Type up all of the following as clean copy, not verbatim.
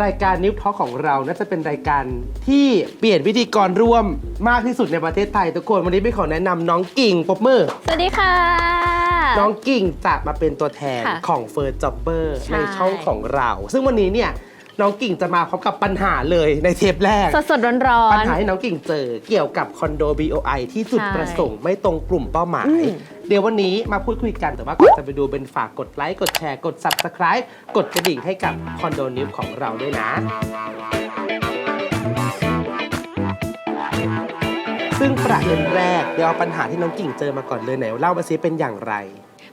รายการนิวทอล์กของเราน่าจะเป็นรายการที่เปลี่ยนพิธีกรร่วมมากที่สุดในประเทศไทยทุกคนวันนี้พี่ขอแนะนำน้องกิ่งปรบมือสวัสดีค่ะน้องกิ่งจะมาเป็นตัวแทนของเฟิร์สจ็อบเบอร์ในช่องของเราซึ่งวันนี้เนี่ยน้องกิ่งจะมาพร้อมกับปัญหาเลยในเทปแรกสดๆร้อนๆปัญหาที่น้องกิ่งเจอเกี่ยวกับคอนโด BOI ที่จุดประสงค์ไม่ตรงกลุ่มเป้าหมายเดี๋ยววันนี้มาพูดคุยกันแต่ว่าก่อนจะไปดูเป็นฝากกดไลค์กดแชร์กด Subscribe กดกระดิ่งให้กับคอนโดนิวของเราด้วยนะซึ่งประเด็นแรกเดี๋ยวเอาปัญหาที่น้องกิ่งเจอมาก่อนเลยไหนเล่ามาซิเป็นอย่างไร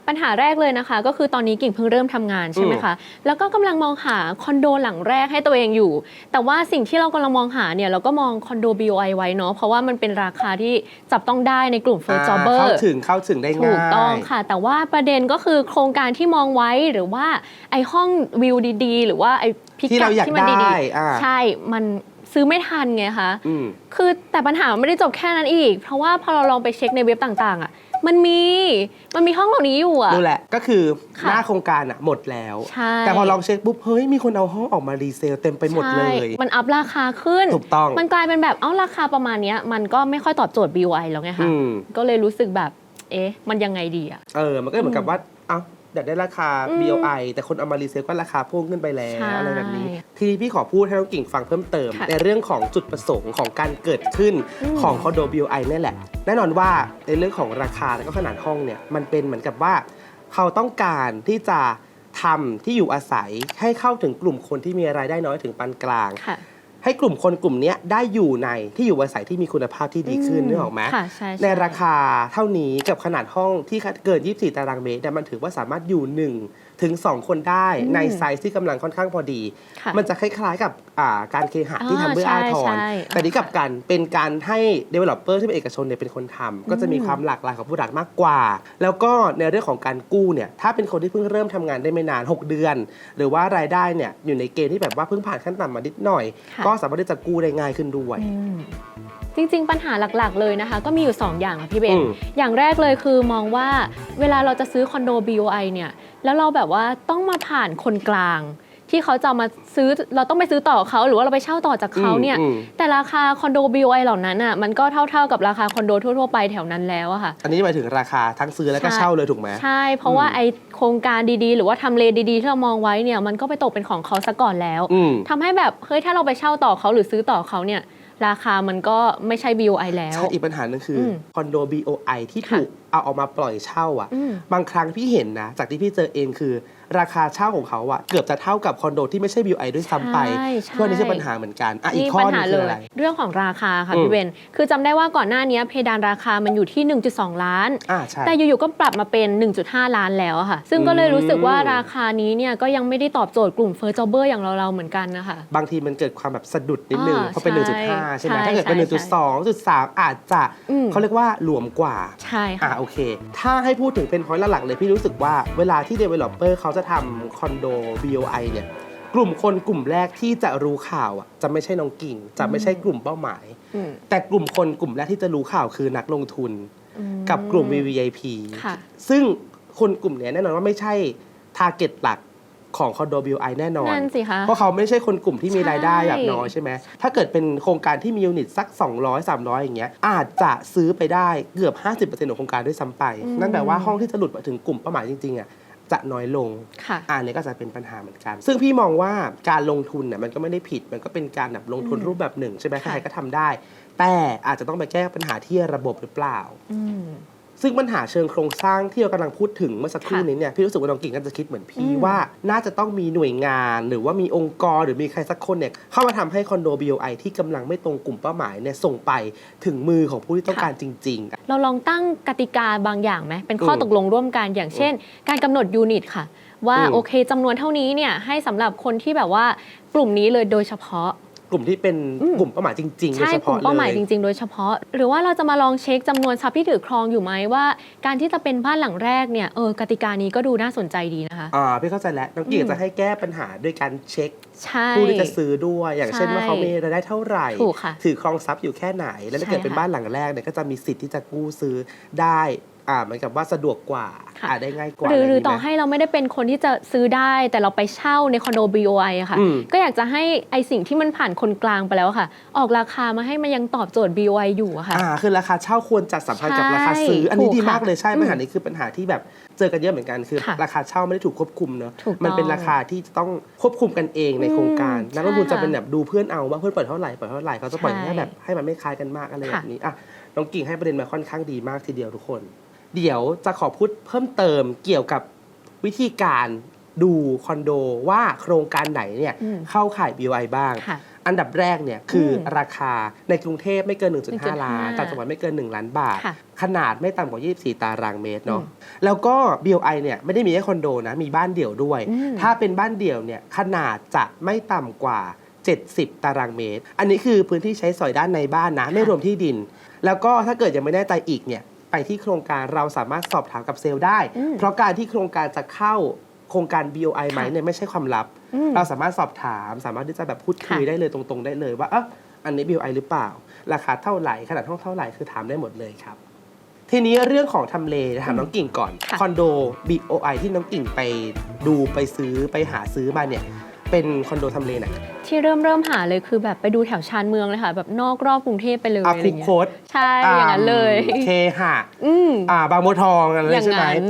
ปัญหาแรกเลยนะคะก็คือตอนนี้กิ่งเพิ่งเริ่มทำงานใช่ไหมคะแล้วก็กำลังมองหาคอนโดหลังแรกให้ตัวเองอยู่แต่ว่าสิ่งที่เรากำลังมองหาเนี่ยเราก็มองคอนโด BOI ไว้เนาะเพราะว่ามันเป็นราคาที่จับต้องได้ในกลุ่ม First Jobber เข้าถึงได้ง่ายถูกต้องค่ะแต่ว่าประเด็นก็คือโครงการที่มองไว้หรือว่าไอห้องวิวดีๆหรือว่าไอพิกัดที่มันดีๆใช่มันซื้อไม่ทันไงคะคือแต่ปัญหาไม่ได้จบแค่นั้นอีกเพราะว่าพอเราลองไปเช็คในเว็บต่างๆอ่ะมันมีห้องเหล่านี้อยู่อ่ะดูแหละก็คือหน้าโครงการอ่ะหมดแล้วแต่พอลองเช็คปุ๊บเฮ้ยมีคนเอาห้องออกมารีเซลเต็มไปหมดเลยมันอัพราคาขึ้นถูกต้องมันกลายเป็นแบบราคาประมาณนี้มันก็ไม่ค่อยตอบโจทย์ BOI แล้วไงคะก็เลยรู้สึกแบบมันยังไงดีอ่ะมันก็เหมือนกับว่าอยากได้ราคา BOI แต่คนเอามารีเซลก็ราคาพุ่งขึ้นไปแล้วอะไรแบบนี้ทีนี้พี่ขอพูดให้น้องกิ่งฟังเพิ่มเติมในเรื่องของจุดประสงค์ของการเกิดขึ้นของคอนโด BOI นี่แหละแน่นอนว่าในเรื่องของราคาและก็ขนาดห้องเนี่ยมันเป็นเหมือนกับว่าเขาต้องการที่จะทำที่อยู่อาศัยให้เข้าถึงกลุ่มคนที่มีรายได้น้อยถึงปานกลางให้กลุ่มคนกลุ่มนี้ได้อยู่ในที่อยู่อาศัยที่มีคุณภาพที่ดีขึ้นนึกออกไหมในราคาเท่านี้กับขนาดห้องที่เกิน24ตารางเมตรมันถือว่าสามารถอยู่1 ถึง 2 คนได้ในไซส์ที่กำลังค่อนข้างพอดีมันจะคล้ายๆกับการเคหะที่ทำเพื่ออาทรแต่นี้กับกันเป็นการให้ developer ที่เป็นเอกชนเนี่ยเป็นคนทำก็จะมีความหลากหลายของผู้รับมากกว่าแล้วก็ในเรื่องของการกู้เนี่ยถ้าเป็นคนที่เพิ่งเริ่มทำงานได้ไม่นาน6 เดือนหรือว่ารายได้เนี่ยอยู่ในเกณฑ์ที่แบบว่าเพิ่งผ่านขั้นต่ำมานิดหน่อยก็สามารถที่จะกู้ได้ง่ายขึ้นด้วยจริงๆปัญหาหลักๆเลยนะคะก็มีอยู่2อย่างค่ะพี่เบนอย่างแรกเลยคือมองว่าเวลาเราจะซื้อคอนโด BOI เนี่ยแล้วเราแบบว่าต้องมาผ่านคนกลางที่เขาจะมาซื้อเราต้องไปซื้อต่อเขาหรือว่าเราไปเช่าต่อจากเขาเนี่ยแต่ราคาคอนโด BOI เหล่านั้นอ่ะมันก็เท่าๆกับราคาคอนโดทั่วๆไปแถวนั้นแล้วอะค่ะอันนี้หมายถึงราคาทั้งซื้อแล้วก็เช่าเลยถูกไหมใช่เพราะว่าไอโครงการดีๆหรือว่าทำเลดีๆที่เรามองไว้เนี่ยมันก็ไปตกเป็นของเขาซะก่อนแล้วทำให้แบบเฮ้ยถ้าเราไปเช่าต่อเขาหรือซื้อต่อเขาเนี่ยราคามันก็ไม่ใช่ BOI แล้วใช่อีกปัญหาหนึ่งคือคอนโด BOI ที่ถูกเอาออกมาปล่อยเช่าอ่ะบางครั้งพี่เห็นนะจากที่พี่เจอเองคือราคาเช่าของเขาอ่ะเกือบจะเท่ากับคอนโดที่ไม่ใช่ BOI ด้วยซ้ำไปเพื่อนี่ใช่ปัญหาเหมือนกันอีกข้อนึงคืออะไรเรื่องของราคาค่ะพี่เบนคือจำได้ว่าก่อนหน้านี้เพดานราคามันอยู่ที่ 1.2 ล้านแต่อยู่ๆก็ปรับมาเป็น 1.5 ล้านแล้วค่ะซึ่งก็เลยรู้สึกว่าราคานี้เนี่ยก็ยังไม่ได้ตอบโจทย์กลุ่ม First Jobber อย่างเราเหมือนกันนะคะบางทีมันเกิดความแบบสะดุดนิดนึงเพราะเป็น 1.5 ใช่ไหมถ้าเกิดเป็น 1.2 1.3 อาจจะเขาเรียกว่าหลวมกว่าใช่ค่ะโอเคถ้าให้พูดถึงเป็น point หลักๆเลยพี่รู้สึกว่าเวลาที่ developer เขาจะทำคอนโด BOI เนี่ยกลุ่มคนกลุ่มแรกที่จะรู้ข่าวจะไม่ใช่น้องกิ่งจะไม่ใช่กลุ่มเป้าหมายแต่กลุ่มคนกลุ่มแรกที่จะรู้ข่าวคือนักลงทุนกับกลุ่ม VVIP ซึ่งคนกลุ่มนี้แน่นอนว่าไม่ใใช่ target หลักของคอนโด BOI แน่นอนเพราะเขาไม่ใช่คนกลุ่มที่มีรายได้แบบน้อยใช่ไหมถ้าเกิดเป็นโครงการที่มียูนิตสัก200-300อย่างเงี้ยอาจจะซื้อไปได้เกือบ 50% ของโครงการด้วยซ้ำไปนั่นแปลว่าห้องที่จะหลุดมาถึงกลุ่มเป้าหมายจริงๆจะน้อยลงนี้ก็จะเป็นปัญหาเหมือนกันซึ่งพี่มองว่าการลงทุนมันก็ไม่ได้ผิดมันก็เป็นการแบบลงทุนรูปแบบหนึ่งใช่ไหมใครก็ทำได้แต่อาจจะต้องไปแก้ปัญหาที่ระบบหรือเปล่าซึ่งปัญหาเชิงโครงสร้างที่เรากำลังพูดถึงเมื่อสักครู่นี้เนี่ยพี่รู้สึกว่าน้องกิ่งก็จะคิดเหมือนพี่ว่าน่าจะต้องมีหน่วยงานหรือว่ามีองค์กรหรือมีใครสักคนเนี่ยเข้ามาทำให้คอนโด BOI ที่กำลังไม่ตรงกลุ่มเป้าหมายเนี่ยส่งไปถึงมือของผู้ที่ต้องการจริงๆเราลองตั้งกติกาบางอย่างไหมเป็นข้อตกลงร่วมกันอย่างเช่นการกำหนดยูนิตค่ะว่าโอเคจำนวนเท่านี้เนี่ยให้สำหรับคนที่แบบว่ากลุ่มนี้เลยโดยเฉพาะกลุ่มที่เป็นกลุ่มเป้าหมายจริงๆโดยเฉพาะเลยใช่กลุ่มเป้าหมายจริงๆโดยเฉพาะหรือว่าเราจะมาลองเช็คจำนวนทรัพย์ที่ถือครองอยู่ไหมว่าการที่จะเป็นบ้านหลังแรกเนี่ยกติกานี้ก็ดูน่าสนใจดีนะคะพี่เข้าใจแล้วน้องกิ่งจะให้แก้ปัญหาด้วยการเช็คผู้ที่จะซื้อด้วยอย่างเช่นว่าเขามีรายได้เท่าไหร่ถือครองทรัพย์อยู่แค่ไหนแล้วถ้าเกิดเป็นบ้านหลังแรกเนี่ยก็จะมีสิทธิ์ที่จะกู้ซื้อได้ เหมือนกับว่าสะดวกกว่า ค่ะ ได้ง่ายกว่า หรือต่อ ไหม ให้เราไม่ได้เป็นคนที่จะซื้อได้แต่เราไปเช่าในคอนโด BOI อะค่ะ อืม ก็อยากจะให้ไอสิ่งที่มันผ่านคนกลางไปแล้วอะค่ะ ออกราคามาให้มันยังตอบโจทย์ BOI อยู่อะค่ะ คือราคาเช่าควรจัดสัมพันธ์กับ ใช่ ราคาซื้ออันนี้ ถูก ดี ค่ะ มากเลยใช่ อืม ปัญหานี้คือปัญหาที่แบบเจอกันเยอะเหมือนกันคือ ค่ะ ราคาเช่าไม่ได้ถูกควบคุมเนอะ ถูกต้อง มันเป็นราคาที่จะต้องควบคุมกันเองในโครงการ อืม นักลงทุน ใช่ จะ ค่ะ เป็นแบบดูเพื่อนเอาว่าเพื่อนปล่อยเท่าไหร่เขาจะปล่อย ใช่ แค่แบบให้มันไม่คล้ายกันมากอะไร ค่ะ แบบนี้น้องกิ่งให้ประเด็นมาค่อนข้างดีมากทีเดียวทุกคน เดี๋ยวจะขอพูดเพิ่มเติมเกี่ยวกับวิธีการดูคอนโดว่าโครงการไหนเนี่ย อืม เข้าข่าย BOI บ้าง ค่ะ อันดับแรกเนี่ยคืออ ม ราคาในกรุงเทพไม่เกิน 1.5 1.5 ล้านต่างจังหวัดไม่เกิน 1 ล้านบาท ค่ะ ขนาดไม่ต่ำกว่า 24 ตารางเมตรเนาะ อืม แล้วก็ BOI เนี่ยไม่ได้มีแค่คอนโดนะ มีบ้านเดี่ยวด้วย อืม ถ้าเป็นบ้านเดี่ยวเนี่ยขนาดจะไม่ต่ำกว่า 70 ตารางเมตร อันนี้คือพื้นที่ใช้สอยด้านในบ้านนะ ไม่รวมที่ดิน แล้วก็ถ้าเกิดยังไม่แน่ใจอีกเนี่ยไปที่โครงการเราสามารถสอบถามกับเซลล์ได้ อืม เพราะการที่โครงการจะเข้าโครงการ BOI ไหมเนี่ยไม่ใช่ความลับ อืม เราสามารถสอบถามสามารถที่จะแบบพูดคุย ค่ะ ได้เลยตรงๆได้เลยว่าอันนี้ BOI หรือเปล่า ราคาเท่าไหร่ขนาดห้องเท่าไหร่คือถามได้หมดเลยครับ ทีนี้เรื่องของทำเลถามน้องกิ่งก่อน ค่ะ คอนโด BOI ที่น้องกิ่งไปดูไปซื้อไปหาซื้อมาเนี่ยเป็นคอนโดทำเลไหน ที่เริ่มหาเลยคือแบบไปดูแถวชานเมืองเลยค่ะ แบบนอกรอบกรุงเทพไปเลยอะไร คุก เงี้ โค้ ย ด ใช่อย่างนั้นเลย เคหะ อืม บางบัวทองอะไร อย่าง ใช่ไหม นั้น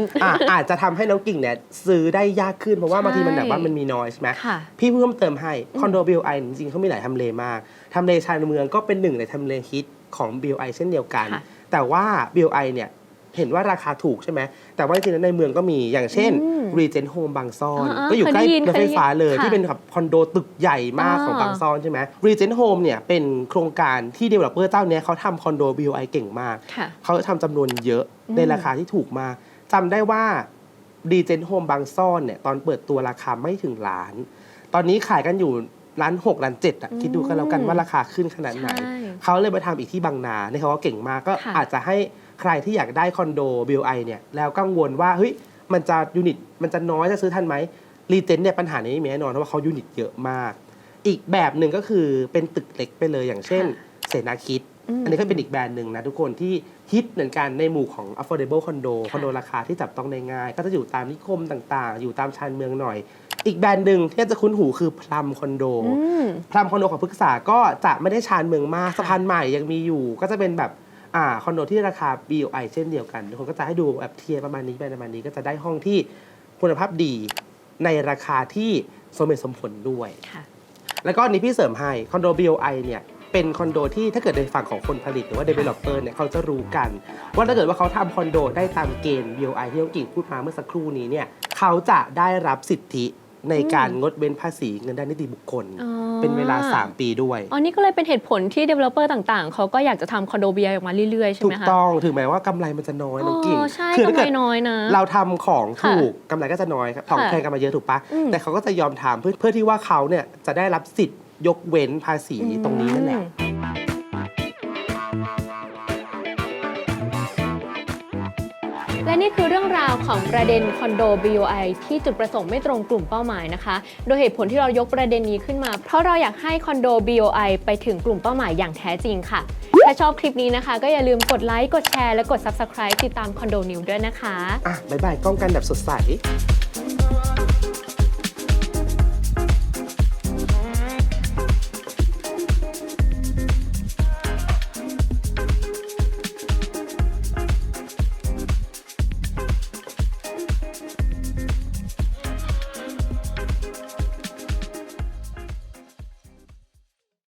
อาจจะทำให้น้องกิ่งเนี่ยซื้อได้ยากขึ้นเพราะว่าบางทีมันแบบว่ามันมีน้อยใช่ไหม ค่ะ พี่เพิ่มเติมให้คอนโด BOI จริงๆเขามีหลายทำเลมากทำเลชานเมืองก็เป็นหนึ่งในทำเลฮิตของ BOI เช่นเดียวกัน ค่ะ แต่ว่า BOI เนี่ยเห็นว่าราคาถูกใช่ไหมแต่ว่าจริงๆแล้วในเมืองก็มีอย่างเช่น Regent Home บางซ่อน อ่า ก็อยู่ใกล้ เคยได้ยิน รถไฟฟ้าเลย ค่ะ ที่เป็นแบบคอนโดตึกใหญ่มากของบางซ่อนใช่ไหม Regent Home เนี่ยเป็นโครงการที่ developer เจ้าเนี้ยเขาทำคอนโด BOI เก่งมาก ค่ะ เขาทำจำนวนเยอะในราคาที่ถูกมากจำได้ว่าดีเจนโฮมบางซ่อนเนี่ยตอนเปิดตัวราคาไม่ถึงล้าน ตอนนี้ขายกันอยู่1.6 ล้าน7คิดดูกันแล้วกันว่าราคาขึ้นขนาดไหน ใช่ เขาเลยมาทำอีกที่บางนาเนี่ยเขาก็เก่งมากก็ ค่ะ อาจจะให้ใครที่อยากได้คอนโด BOI เนี่ยแล้วกังวลว่าเฮ้ยมันจะยูนิตมันจะน้อยจะซื้อทันไหมรีเจนเนี่ยปัญหานี้ไม่มีแน่นอนเพราะว่าเขายูนิตเยอะมาก อีกแบบหนึ่งก็คือเป็นตึกเล็กไปเลยอย่างเช่น เสนาคิด อันนี้ก็เป็นอีกแบรนด์หนึ่งนะทุกคนที่ฮิตเหมือนกันในหมู่ของ affordable condo คอนโดราคาที่จับต้องได้ง่าย ก็จะอยู่ตามนิคมต่างๆ อยู่ตามชานเมืองหน่อย อีกแบรนด์หนึ่งที่จะคุ้นหูคือพลัมคอนโด พลัมคอนโดของพฤกษาก็จะไม่ได้ชานเมืองมาก ค่ะ สะพานใหม่ยังมีอยู่ ก็จะเป็นแบบคอนโดที่ราคา BOI เช่นเดียวกันทุกคนก็จะให้ดูแบบเทียร์ประมาณนี้ไปประมาณนี้ก็จะได้ห้องที่คุณภาพดีในราคาที่สมเหตุสมผลด้วย ค่ะ แล้วก็อันนี้พี่เสริมให้คอนโด BOI เนี่ยเป็นคอนโดที่ถ้าเกิดในฝั่งของคนผลิตหรือว่า developer เนี่ยเขาจะรู้กัน ว่าถ้าเกิดว่าเขาทำคอนโดได้ตามเกณฑ์ BOI ที่น้องกิ่งพูดมาเมื่อสักครู่นี้เนี่ยเขาจะได้รับสิทธิในการงดเว้นภาษีเงินได้นิติบุคคล อ๋อ เป็นเวลา 3 ปีด้วย อ๋อนี่ก็เลยเป็นเหตุผลที่ developer ต่างๆ เขาก็อยากจะทำคอนโด BOI ออกมาเรื่อยๆ ใช่ ถู ไหม ก คะ ต้องถึงแม้ว่ากำไรมันจะน้อยน้องกิ่ง อ๋อใช่ ถ้าเกิด กำไรน้อยนะ เราทำของถูกกำไรก็จะน้อยครับของ ค่ะ แพงกันมาเยอะถูกปะ อืม แต่เขาก็จะยอมทำเพื่อที่ว่าเขาเนี่ยจะได้รับสิทธิ์ยกเว้นภาษีตรงนี้นั่นแหละ และนี่คือเรื่องราวของประเด็นคอนโด BOI ที่จุดประสงค์ไม่ตรงกลุ่มเป้าหมายนะคะ โดยเหตุผลที่เรายกประเด็นนี้ขึ้นมา เพราะเราอยากให้คอนโด BOI ไปถึงกลุ่มเป้าหมายอย่างแท้จริงค่ะ ถ้าชอบคลิปนี้นะคะ ก็อย่าลืมกดไลค์ กดแชร์ และกด Subscribe ติดตามคอนโดนิวด้วยนะคะ บ๊ายบายกล้องกันแบบสดใส